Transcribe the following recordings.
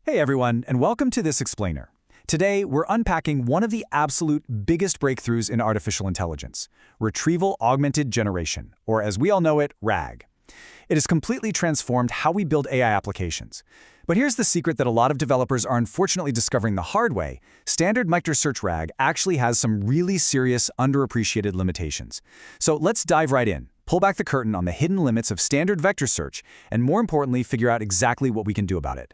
Hey everyone, and welcome to this explainer. Today, we're unpacking one of the absolute biggest breakthroughs in artificial intelligence, Retrieval Augmented Generation, or as we all know it, RAG. It has completely transformed how we build AI applications. But here's the secret that a lot of developers are unfortunately discovering the hard way. Standard vector search RAG actually has some really serious, underappreciated limitations. So let's dive right in, pull back the curtain on the hidden limits of standard vector search, and more importantly, figure out exactly what we can do about it.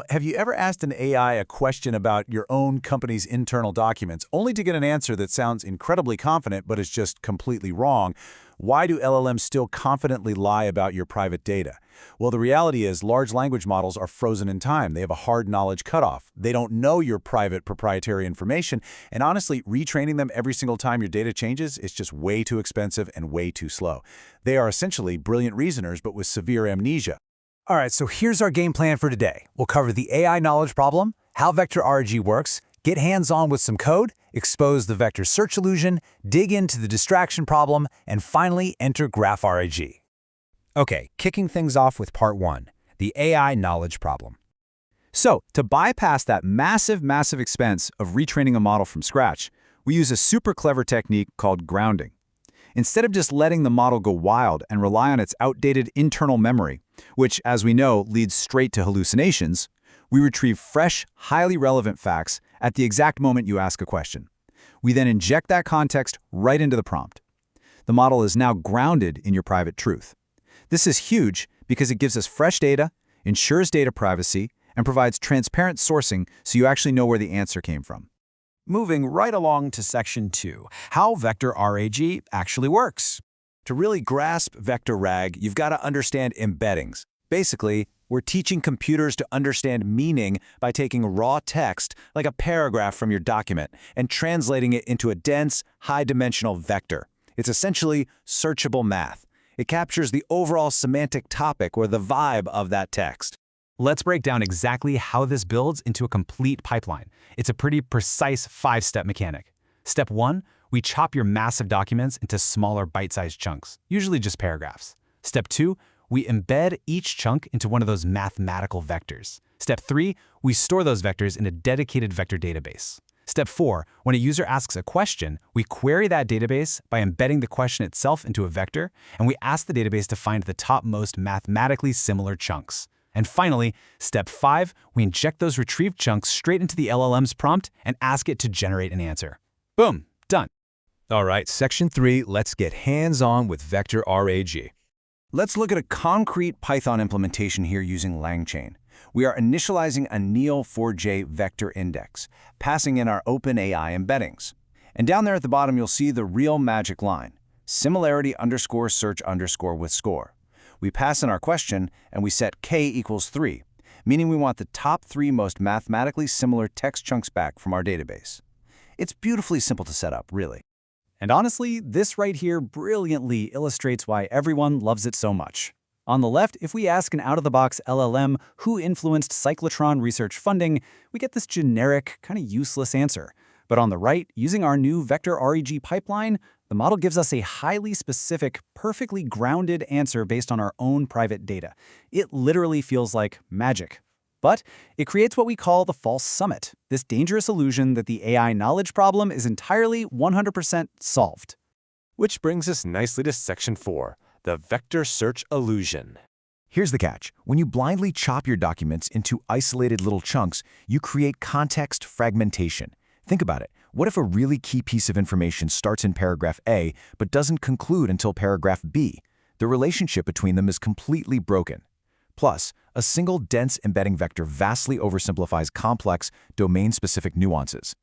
Have you ever asked an AI a question about your own company's internal documents, only to get an answer that sounds incredibly confident but is just completely wrong? Why do LLMs still confidently lie about your private data? Well, the reality is large language models are frozen in time. They have a hard knowledge cutoff. They don't know your private proprietary information, and honestly, retraining them every single time your data changes is just way too expensive and way too slow. They are essentially brilliant reasoners, but with severe amnesia. All right, so here's our game plan for today. We'll cover the AI knowledge problem, how vector RAG works, get hands-on with some code, expose the vector search illusion, dig into the distraction problem, and finally enter GraphRAG. Okay, kicking things off with part one, the AI knowledge problem. So, to bypass that massive expense of retraining a model from scratch, we use a super clever technique called grounding. Instead of just letting the model go wild and rely on its outdated internal memory, which, as we know, leads straight to hallucinations, we retrieve fresh, highly relevant facts at the exact moment you ask a question. We then inject that context right into the prompt. The model is now grounded in your private truth. This is huge because it gives us fresh data, ensures data privacy, and provides transparent sourcing so you actually know where the answer came from. Moving right along to section 2, how vector RAG actually works. To really grasp vector RAG, you've got to understand embeddings. Basically, we're teaching computers to understand meaning by taking raw text, like a paragraph from your document, and translating it into a dense, high-dimensional vector. It's essentially searchable math. It captures the overall semantic topic or the vibe of that text. Let's break down exactly how this builds into a complete pipeline. It's a pretty precise 5-step mechanic. Step 1, we chop your massive documents into smaller bite-sized chunks, usually just paragraphs. Step 2, we embed each chunk into one of those mathematical vectors. Step 3, we store those vectors in a dedicated vector database. Step 4, when a user asks a question, we query that database by embedding the question itself into a vector, and we ask the database to find the topmost mathematically similar chunks. And finally, step 5, we inject those retrieved chunks straight into the LLM's prompt and ask it to generate an answer. Boom, done. All right, section 3, let's get hands-on with vector RAG. Let's look at a concrete Python implementation here using LangChain. We are initializing a Neo4j vector index, passing in our OpenAI embeddings. And down there at the bottom, you'll see the real magic line, similarity underscore search underscore with score. We pass in our question, and we set k equals 3, meaning we want the top 3 most mathematically similar text chunks back from our database. It's beautifully simple to set up, really. And honestly, this right here brilliantly illustrates why everyone loves it so much. On the left, if we ask an out-of-the-box LLM who influenced cyclotron research funding, we get this generic, kind of useless answer. But on the right, using our new vector RAG pipeline, the model gives us a highly specific, perfectly grounded answer based on our own private data. It literally feels like magic. But it creates what we call the false summit, this dangerous illusion that the AI knowledge problem is entirely 100% solved. Which brings us nicely to section 4, the vector search illusion. Here's the catch. When you blindly chop your documents into isolated little chunks, you create context fragmentation. Think about it. What if a really key piece of information starts in paragraph A but doesn't conclude until paragraph B? The relationship between them is completely broken. Plus, a single dense embedding vector vastly oversimplifies complex, domain-specific nuances.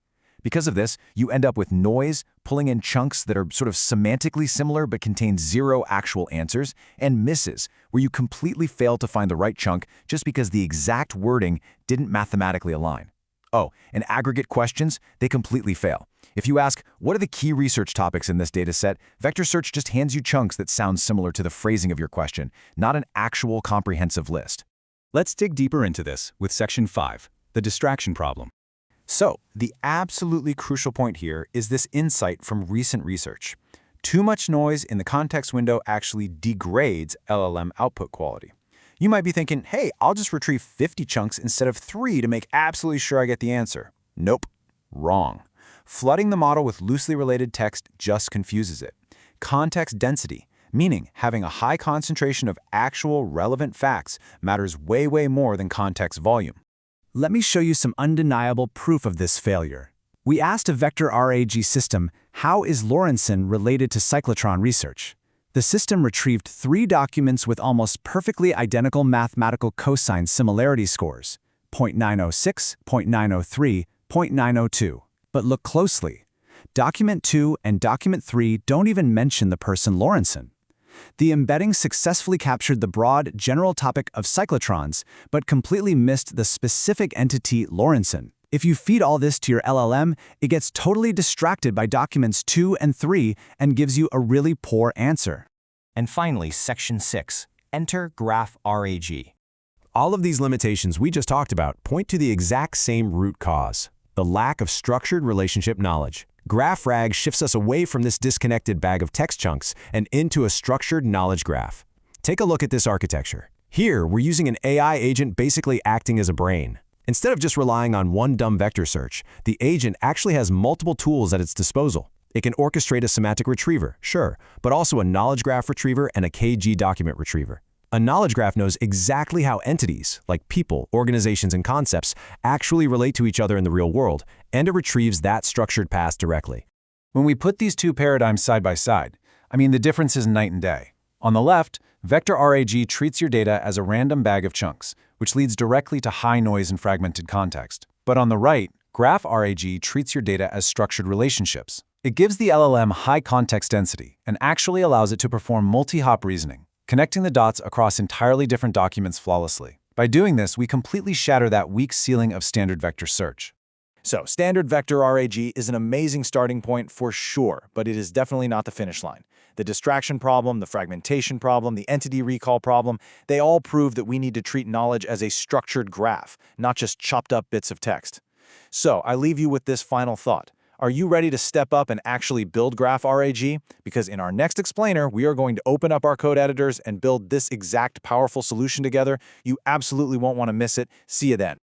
Because of this, you end up with noise, pulling in chunks that are sort of semantically similar but contain zero actual answers, and misses, where you completely fail to find the right chunk just because the exact wording didn't mathematically align. Oh, and aggregate questions, they completely fail. If you ask, what are the key research topics in this dataset, vector search just hands you chunks that sound similar to the phrasing of your question, not an actual comprehensive list. Let's dig deeper into this with section 5, the distraction problem. So, the absolutely crucial point here is this insight from recent research. Too much noise in the context window actually degrades LLM output quality. You might be thinking, hey, I'll just retrieve 50 chunks instead of 3 to make absolutely sure I get the answer. Nope. Wrong. Flooding the model with loosely related text just confuses it. Context density, meaning having a high concentration of actual relevant facts, matters way more than context volume. Let me show you some undeniable proof of this failure. We asked a vector RAG system, how is Lorentz related to cyclotron research? The system retrieved 3 documents with almost perfectly identical mathematical cosine similarity scores, 0.906, 0.903, 0.902. But look closely. Document 2 and Document 3 don't even mention the person Lorentz. The embedding successfully captured the broad, general topic of cyclotrons, but completely missed the specific entity Lorentz. If you feed all this to your LLM, it gets totally distracted by documents 2 and 3 and gives you a really poor answer. And finally, Section 6. Enter GraphRAG. All of these limitations we just talked about point to the exact same root cause: the lack of structured relationship knowledge. GraphRAG shifts us away from this disconnected bag of text chunks and into a structured knowledge graph. Take a look at this architecture. Here, we're using an AI agent basically acting as a brain. Instead of just relying on one dumb vector search, the agent actually has multiple tools at its disposal. It can orchestrate a semantic retriever, sure, but also a knowledge graph retriever and a KG document retriever. A knowledge graph knows exactly how entities, like people, organizations, and concepts, actually relate to each other in the real world, and it retrieves that structured past directly. When we put these two paradigms side by side, the difference is night and day. On the left, vector RAG treats your data as a random bag of chunks, which leads directly to high noise and fragmented context. But on the right, GraphRAG treats your data as structured relationships. It gives the LLM high context density and actually allows it to perform multi-hop reasoning, connecting the dots across entirely different documents flawlessly. By doing this, we completely shatter that weak ceiling of standard vector search. So, standard vector RAG is an amazing starting point for sure, but it is definitely not the finish line. The distraction problem, the fragmentation problem, the entity recall problem, they all prove that we need to treat knowledge as a structured graph, not just chopped up bits of text. So, I leave you with this final thought. Are you ready to step up and actually build GraphRAG? Because in our next explainer, we are going to open up our code editors and build this exact powerful solution together. You absolutely won't want to miss it. See you then.